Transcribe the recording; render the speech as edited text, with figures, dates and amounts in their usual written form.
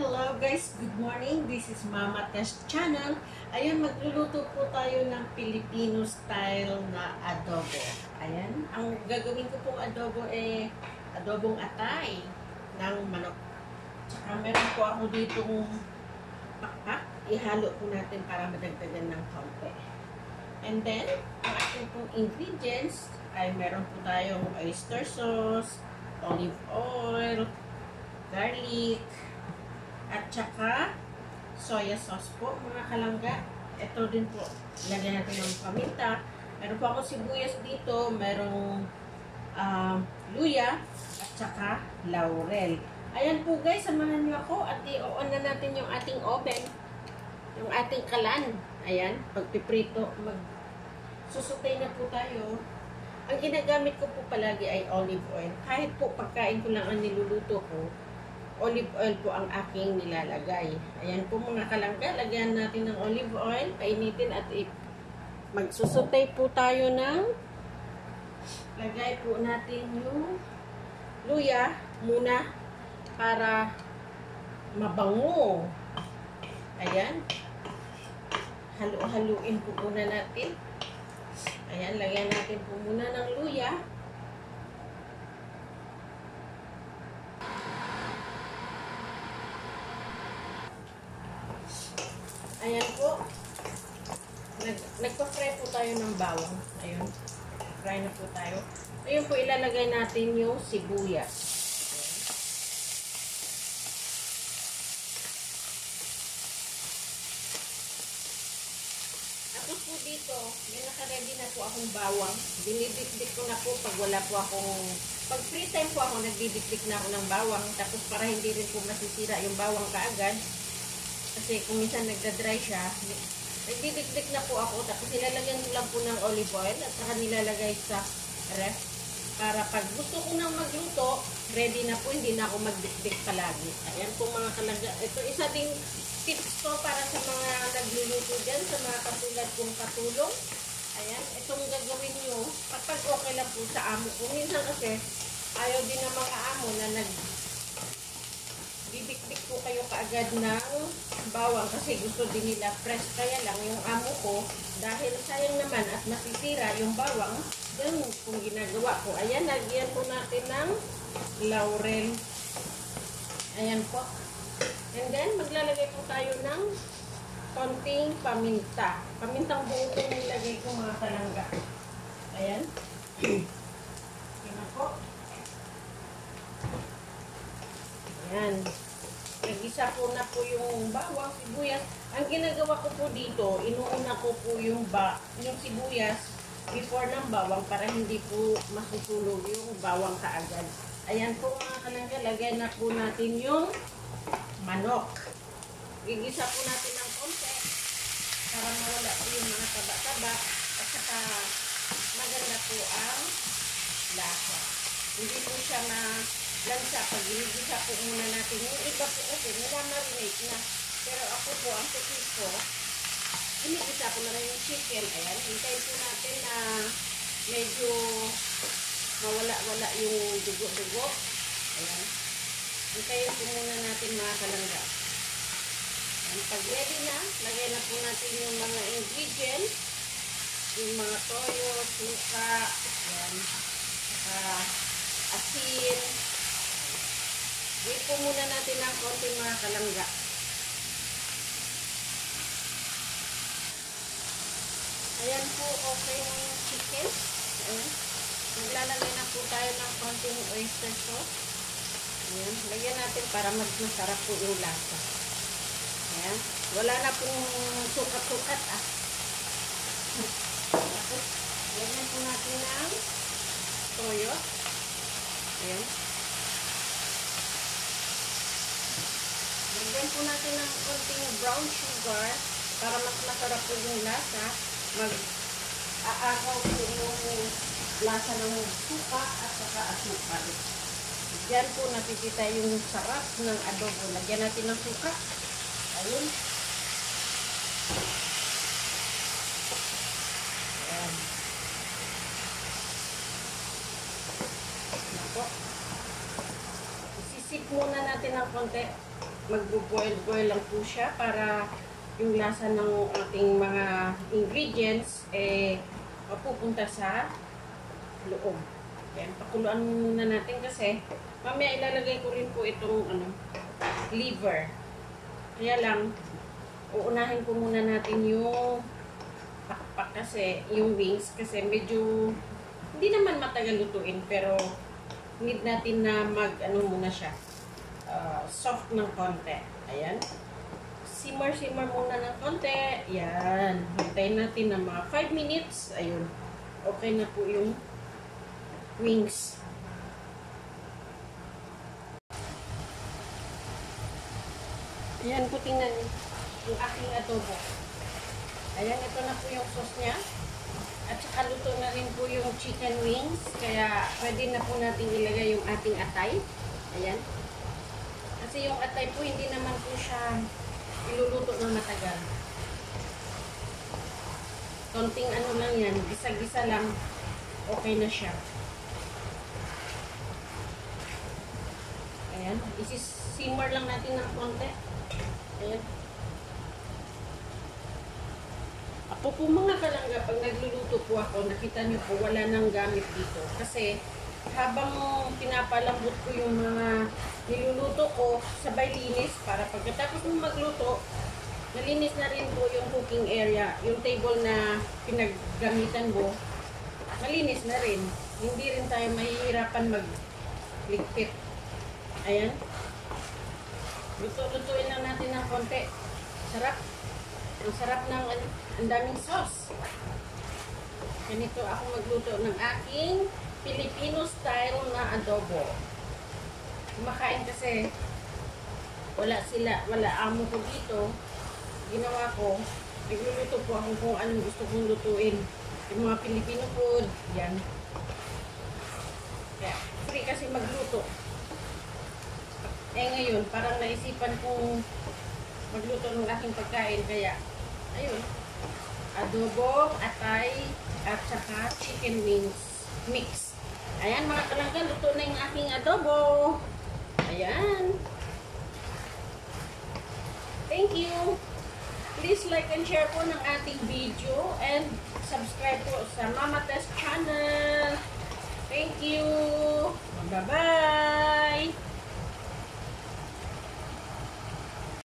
Hello guys, good morning. This is Mama Test Channel. Ayun, magluluto po tayo ng Filipino style na adobo. Ayan, ang gagawin ko pong adobo adobong atay ng manok. Tsaka meron po ako ditong pakpak. Ihalo po natin para madagdagan ng konti. And then, ang ating pong ingredients ay meron po tayong oyster sauce, olive oil, garlic, at saka soya sauce po, mga kalangga. Ito din po, lagyan natin ng paminta. Meron po ako sibuyas dito, merong luya, at saka laurel. Ayan po guys, samahan niyo ako at i-on na natin yung ating oven, yung ating kalan. Ayan, pagpiprito, susutay na po tayo. Ang ginagamit ko po palagi ay olive oil. Kahit po pagkain ko lang ang niluluto ko, olive oil po ang aking nilalagay. Ayan po mga kalangga, lagyan natin ng olive oil, painitin at magsusutay po tayo ng lagay po natin yung luya muna para mabango. Ayan. Halu-haluin po muna natin. Ayan, lagyan natin po muna ng luya. Ayan po. Nagpa-fry po tayo ng bawang. Ayun. Fry na po tayo. Ayun po, ilalagay natin yung sibuyas. Ayan. Tapos po dito, may nakaready na po akong bawang. Dinidikdik ko na po pag wala po akong... Pag free time po ako, nagdidikdik na ako ng bawang. Tapos para hindi rin po masisira yung bawang kaagad. Kasi kung minsan nagda-dry siya, nagdidikdik na po ako, tapos nilalagyan ko lang po ng olive oil at saka nilalagay sa ref. Para pag gusto ko nang magluto, ready na po, hindi na ako magdikdik palagi. Ayan po mga kalangga. Ito isa ding tips ko para sa mga nagluluto dyan, sa mga katulad kong katulong. Ayan, itong gagawin nyo, kapag okay lang po sa amo ko. Minsan kasi, ayaw din ng mga amo na bibikbik po kayo kaagad ng bawang kasi gusto din nila fresh. Kaya lang yung amo ko, dahil sayang naman at masisira yung bawang, yan kung ginagawa ko. Ayan, lagyan po natin ng laurel. Ayan po. And then, maglalagay po tayo ng konting paminta. Pamintang buo po nilagay ko mga kalangga. Ayan. Ayan po. Ayan. Nag-isa ko na po yung bawang, sibuyas. Ang ginagawa ko po dito, inuuna ko po yung sibuyas before ng bawang para hindi po masusunog yung bawang kaagad. Ayan po mga kalangga, lagay na po natin yung manok. Gigisa po natin ng konti para mawala po yung mga taba-taba at saka maganda po ang lasa. Hindi po siya lansa, pag ginigisa po muna natin. Yung iba po kasi, nilamarinate na. Pero ako po, ang technique ko, ginigisa ko na rin yung chicken. Ayan, hintayin po natin na medyo mawala-wala yung dugo-dugo. Ayan. Hintayin po muna natin mga kalangga. Ayan, pag ready na, lagay na po natin yung mga ingredients. Yung mga toyo, suka, ayan, asin. Wait po muna natin ng konting mga kalangga. Ayan po, okay yung chicken. Ayan. Maglalagay na po tayo ng konting oyster sauce. Ayan. Lagyan natin para mas masarap po yung lasa. Ayan. Wala na pong sukat-sukat ah. Tapos, lagyan po natin ng toyo. Ayan. Lagyan po natin ng konting brown sugar para mas masarap po yung lasa. Mag-aagaw po yung lasa ng suka at saka asukal. Diyan po nakikita yung sarap ng adobo. Lagyan natin ng suka. Ayun. Ayan. Ito. Isisip muna natin ng konti. magbo-boil lang po siya para yung lasa ng ating mga ingredients mapupunta sa loob. Yan, pakuluan muna natin kasi mamaya ilalagay ko rin po itong liver. Kaya lang, uunahin ko muna natin yung pakpak kasi, yung wings kasi medyo hindi naman matagal lutuin pero need natin na muna siya soft ng konti. Ayan. Simmer muna ng konti. Ayan. Hintayin natin ng mga 5 minutes. Ayun. Okay na po yung wings. Ayan po, tingnan yung aking adobo. Ayan, ito na po yung sauce niya. At saka luto na rin po yung chicken wings. Kaya pwede na po natin ilagay yung ating atay. Ayan. Kasi yung atay po, hindi naman po siya iluluto ng matagal. Konting lang yan. Gisa-gisa lang. Okay na siya. Ayan. Isi-simmer lang natin ng konti. Ayan. Ako po mga kalangga, pag nagluluto po ako, nakita niyo po, wala nang gamit dito. Kasi habang pinapalambot ko yung mga niluluto ko, sabay linis para pagkatapos ng magluto, nalinis na rin po yung cooking area, yung table na pinaggamitan mo, malinis na rin. Hindi rin tayo mahihirapan magligpit. Ayan. Luto-lutuin lang natin ng konti. Sarap. Ang sarap ng ang daming sauce. Ganito ako magluto ng aking Filipino style na adobo. Kumakain kasi wala amo ko dito. Ginawa ko, nagluluto po ako kung anong gusto kong lutuin. Yung mga Filipino food, yan. Kaya, free kasi magluto. Ngayon, parang naisipan kong magluto ng aking pagkain, kaya, ayun, adobo, atay, at saka chicken wings mix. Ayan mga kalangga, luto na yung aking adobo. Ayan. Thank you. Please like and share po ng ating video and subscribe po sa Mama Tess channel. Thank you. Bye-bye.